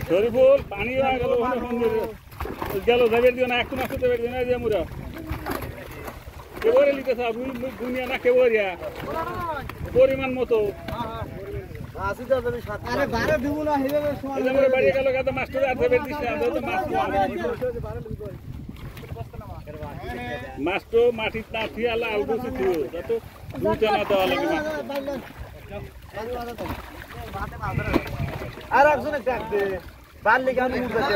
শরীফুল পানি হয়ে গেল গেল যাবে দিও না একটু মাছ দেবে দিও না যে মুরা কেবরে লিখে সব দুনিয়া না কেবরিয়া পরিমাণ মতো আরে বারে দিব না হেবে সময় আমরা বাড়ি গেল গাদা মাস্টার আর দেবে দিছে আমরা তো মাছ তো মাটির না থিয়ালা আলগুছি থিও যত দুটা না দেওয়া লাগে আর একজনে দেখবে বাড়লি গান মুড়তে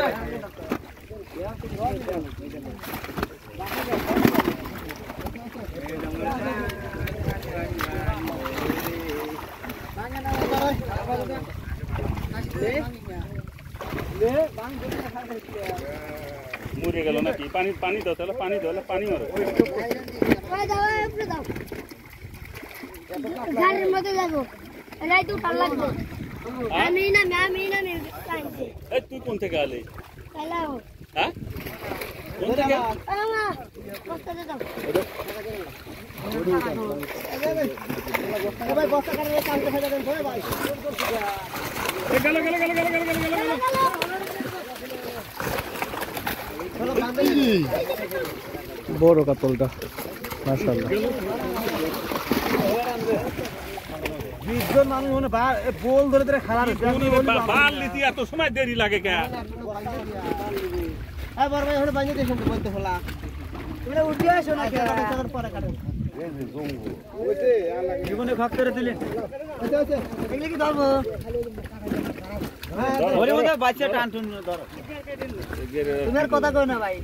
মুড়ে গেল নাকি পানি পানি দাও তাহলে পানি দাও পানি মারো গাড়ির মধ্যে যাবো এলাই তো ভালো লাগবে আমি না এই তুই কোন থেকে আলে হ্যালো হ্যাঁ কোন থেকে আমা বস্তা দে দাও ভাই বস্তা কাটে কাম করে দেন ভাই ভাই গেল বড় কাতলটা মাশাআল্লাহ বিজন মানুষ মনে বল ধরে ধরে খেলা বাল লিতি এত সময় দেরি লাগে কে হ্যাঁ বড় ভাই হলে বাইরে দেশে বলতে হলা তুমি উঠে আসো না কেন পরে কাটো জীবনে ভাগ করে দিলেন এগুলো কি ধরবো ওরে মধ্যে বাচ্চা টান টুন ধরো তোমার কথা কই না ভাই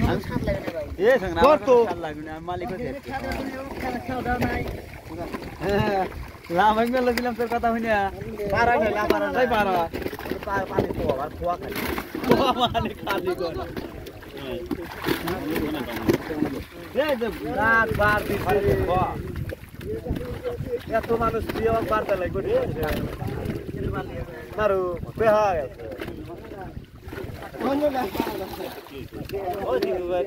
আমি সাত লাগে না ভাই এ সংগ্রাম সাত লাগে না মালিক হইছে খাওয়া নাই হ্যাঁ রাম আমি মেলা দিলাম তোর কথা হইনা পারা না পারা নাই পারা পানি তো আর খোয়া খাই খোয়া মানে খালি কর এই যে রাত বার দিন খোয়া এত মানুষ দিয়ে বারতে লাগবে রে মারু বেহা গেছে ওই দিকে ভাই